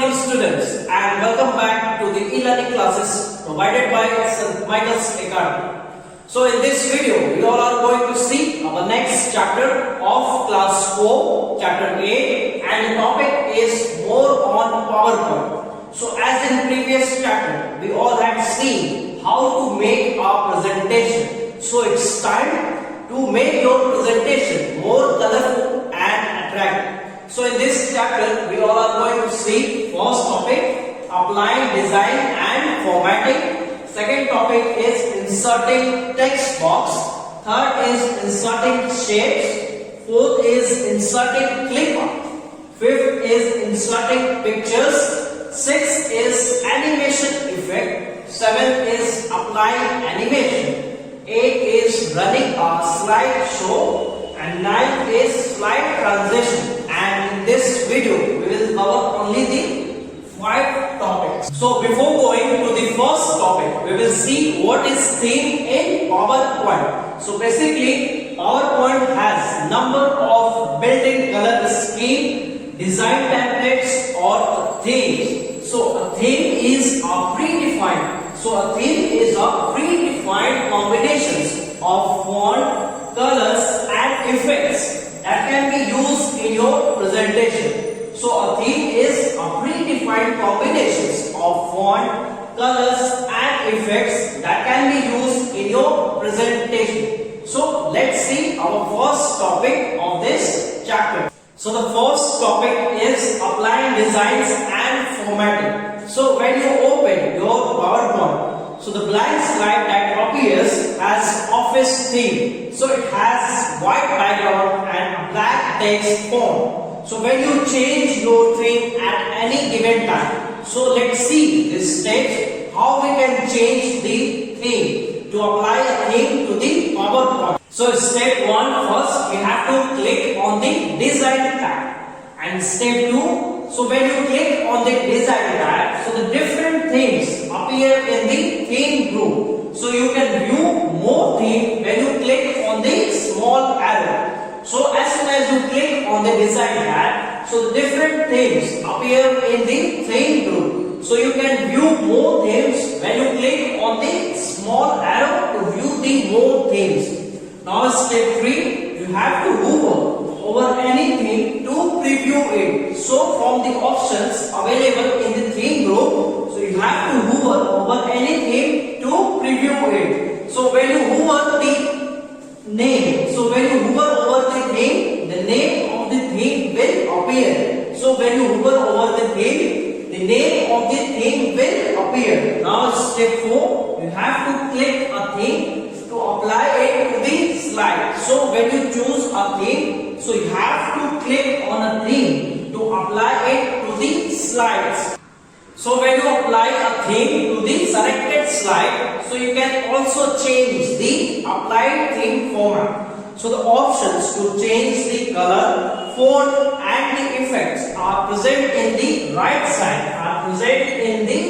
morning students and welcome back to the e-learning classes provided by St. Michael's Academy. So in this video we all are going to see our next chapter of class 4, chapter 8, and the topic is more on PowerPoint. So as in previous chapter we all had seen how to make our presentation. So it's time to make your presentation more colorful and attractive. So in this chapter we all are going to see first topic applying design and formatting. Second topic is inserting text box. Third is inserting shapes. Fourth is inserting clip art. Fifth is inserting pictures. Sixth is animation effect. Seventh is applying animation. Eighth is running a slide show. And ninth is slide transition. And in this video we will cover only the 5 topics. So before going to the first topic, we will see what is theme in PowerPoint. So basically PowerPoint has number of built-in color scheme, design templates or themes. So a theme is a predefined. So a theme is a predefined combinations of font, colors and effects that can be used in your presentation. So a theme is a predefined combinations of font, colors and effects that can be used in your presentation. So let's see our first topic of this chapter. So the first topic is applying designs and formatting. So when you open your PowerPoint, so the blank slide that appears as office theme. So it has white background and a black text font. So when you change your theme at any given time, so let's see this steps how we can change the theme to apply a theme to the PowerPoint. So step 1, first we have to click on the design tab, and step 2, so when you click on the design tab, so the different themes appear in the theme group. So you can view more theme when you click on the small arrow. So as soon as you click on the design tab, so different themes appear in the theme group. So you can view more themes when you click on the small arrow to view the more themes. Now step 3, you have to hover over anything to preview it. So from the options available in the theme group, so you have to hover over anything to preview it. So when you hover the name, so when you hover over the name of the theme will appear. So when you hover over the theme, the name of the theme will appear. Now step 4, you have to click a theme to apply it to the slide. So when you choose a theme, so you have to click on a theme to apply it to the slides. So when you apply a theme to the selected slide, so you can also change the applied theme format. So the options to change the color, font and the effects are present in the right side, are present in the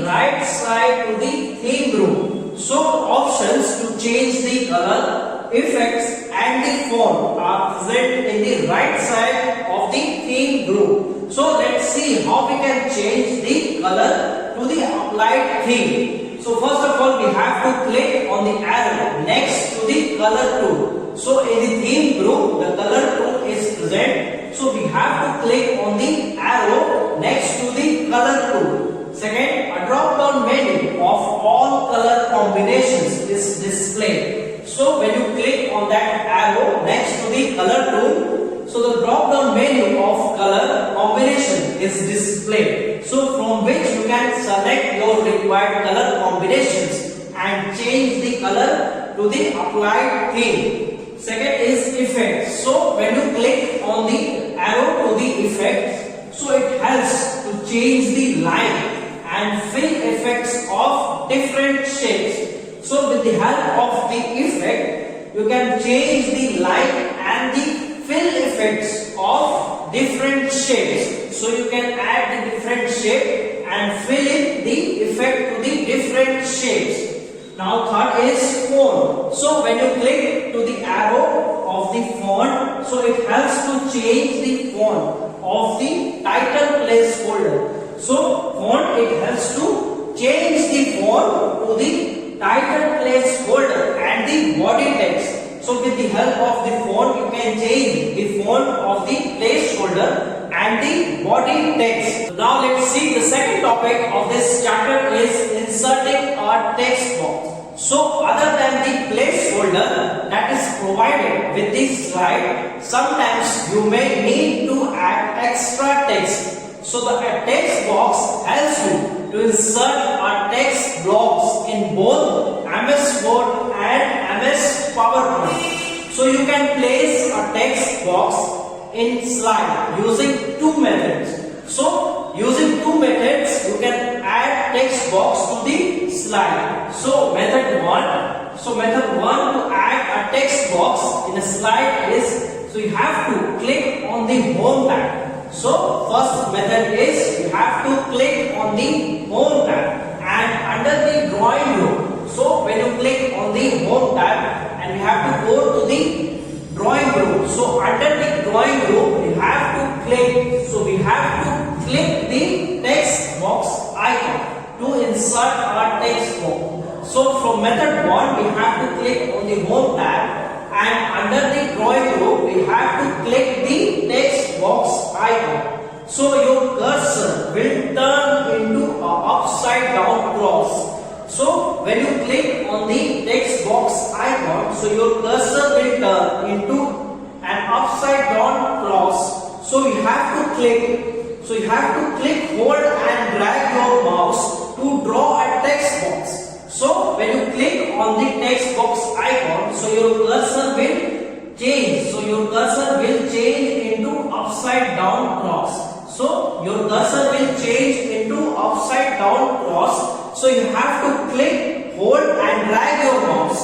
right side to the theme group. So options to change the color, effects and the font are present in the right side of the theme group. So let's see how we can change the color to the applied theme. So first of all we have to click on the arrow next to the color tool. So in the theme group the color tool is present. So we have to click on the arrow next to the color tool. Second, a drop down menu of all color combinations is displayed. So when you click on that arrow next to the color tool, so the drop down menu of color combination is displayed. So from which you can select your required color combinations and change the color to the applied theme. Second is effects. So when you click on the arrow to the effects, so it helps to change the line and fill effects of different shapes. So with the help of the effect, you can change the line and the fill effects of different shapes. So you can add the different shape and fill in the effect to the different shapes. Now third is font. So when you click to the arrow of the font, so it helps to change the font of the type and the body text. So now let's see the second topic of this chapter is inserting a text box. So other than the placeholder that is provided with this slide, sometimes you may need to add extra text. So the text box helps you to insert a text blocks in both MS Word and MS PowerPoint. So you can place a text box in slide using two methods. So using two methods you can add text box to the slide. So method 1 to add a text box in a slide is, so you have to click on the home tab. So first method is you have to click on the home tab and under the drawing group. So when you click on the home tab and you have to go to the drawing group. So under the drawing group you have to click. So we have to click the text box icon to insert our text box. So from method 1 we have to click on the home tab and under the drawing group we have to click the text box icon. So your cursor will turn into a upside down cross. So when you click on the text box icon, so your cursor will turn into an upside down cross. So you have to click. So you have to click, hold and drag your mouse to draw a text box. So when you click on the text box icon, so your cursor will change. So your cursor will change into upside down cross. So your cursor will change into upside down cross. So you have to click, hold and drag your mouse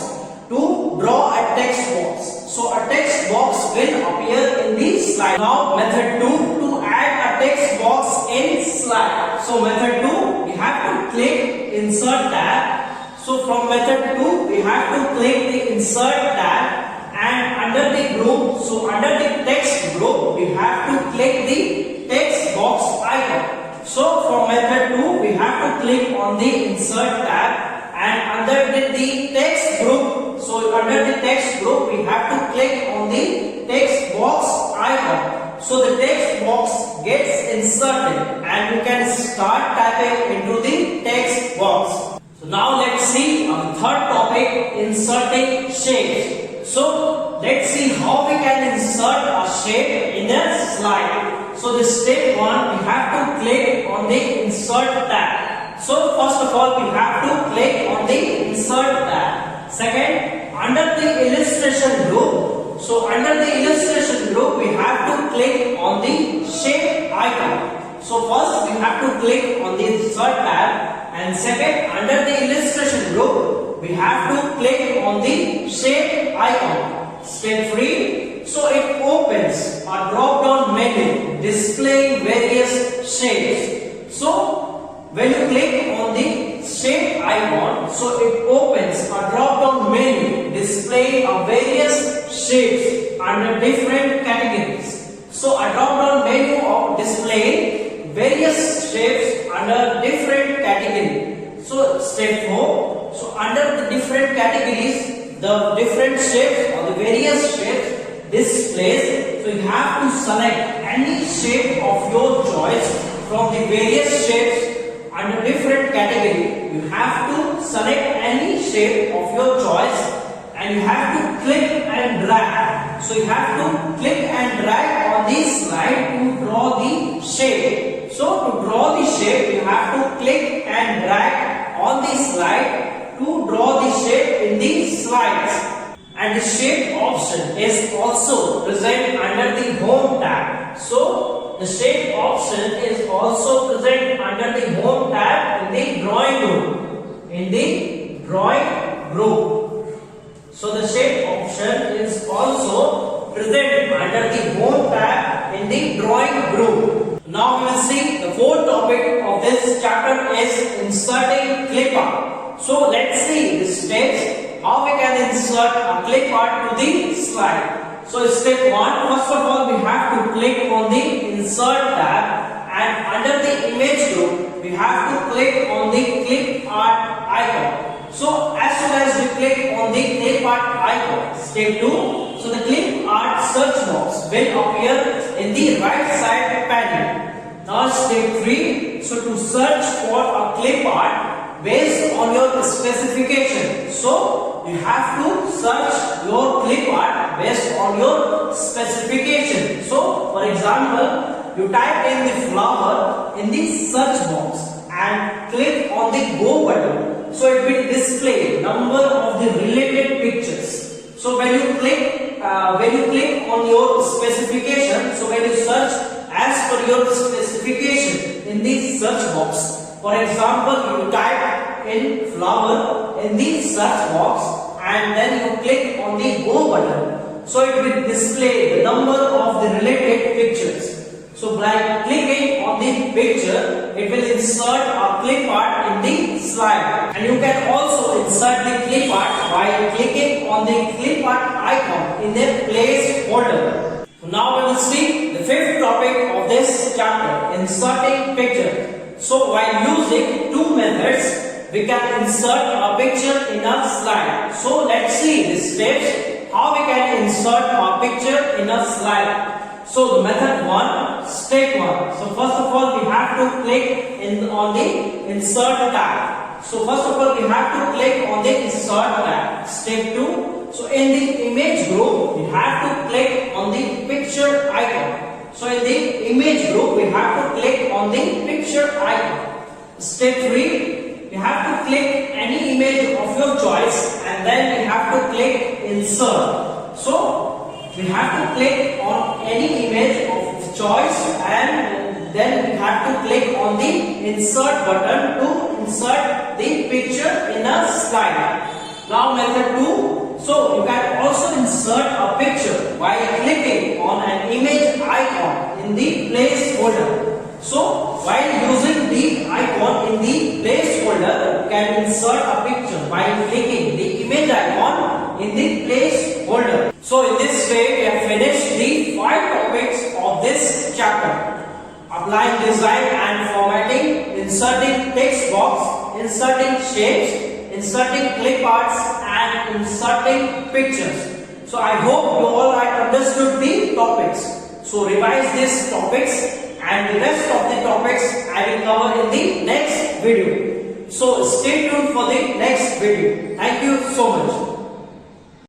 to draw a text box. So a text box will appear in the slide. Now method 2 to add a text box in slide. So method 2 we have to click insert tab. So from method 2 we have to click the insert tab and under the group, so under the text group we have to click the text box icon. So from method 2 we have to click on the insert tab and under the text group, so under the text group we have to click on the text box icon. So the text box gets inserted and you can start typing into the text box. So now let's see our third topic, inserting shapes. So let's see how we can insert a shape in a slide. So the step 1 we have to click on the insert tab. So first of all we have to click on the insert tab. Second, under the illustration group. So under the illustration group we have to click on the shape icon. So first we have to click on the insert tab. And second, under the illustration group, we have to click on the shape icon. Step 3, so it opens a drop down menu displaying various shapes. So when you click on the shape icon, so it opens a drop down menu displaying various shapes under different categories. So a drop down menu of display various shapes under different category. So step 4, so under the different categories, the different shapes or the various shapes displays. So you have to select any shape of your choice from the various shapes under different category. You have to select any shape of your choice and you have to click and drag. So you have to click and drag on this slide to draw the shape. So to draw the shape you have to click and drag on the slide to draw the shape in the slides. And the shape option is also present under the home tab. So the shape option is also present under the home tab in the drawing group. In the drawing group. So the shape option is also present under the home tab in the drawing group. Now we will see the fourth topic of this chapter is inserting clip art. So let's see the steps how we can insert a clip art to the slide. So step 1, first of all we have to click on the insert tab and under the image group we have to click on the clip art icon. So as soon as we click on the clip art icon, step 2, so the clip art search box will appear in the right side panel. step 3. So to search for a clip art based on your specification. So you have to search your clip art based on your specification. So for example, you type in the flower in the search box and click on the go button. So it will display number of the related pictures. So when you click on your specification, so when you search as per your specification in the search box, for example, you type in flower in the search box and then you click on the go button, so it will display the number of the related pictures. So by clicking on the picture, it will insert a clip art in the slide. And you can also insert the clip art by clicking on the clip art icon in the place folder. Now we will see the fifth topic of this chapter, inserting picture. So while using two methods, we can insert a picture in a slide. So let's see the steps how we can insert a picture in a slide. So the method 1, step 1. So first of all, we have to click on the insert tab. So first of all, we have to click on the insert tab. Step 2. So in the image group, we have to click on the picture icon. So in the image group, we have to click on the picture icon. Step 3. You have to click any image of your choice and then you have to click insert. So we have to click on any image of choice and then we have to click on the insert button to insert the picture in a slide. Now method 2. So you can also insert a picture by clicking on an image icon in the place folder. So while using the icon in the place folder, you can insert a picture by clicking the image icon in the place folder. So in this way, we have finished the 5 topics of this chapter. Applying design and formatting, inserting text box, inserting shapes, inserting clip arts and inserting pictures. So I hope you all have understood the topics. So revise these topics and the rest of the topics I will cover in the next video. So stay tuned for the next video. Thank you so much.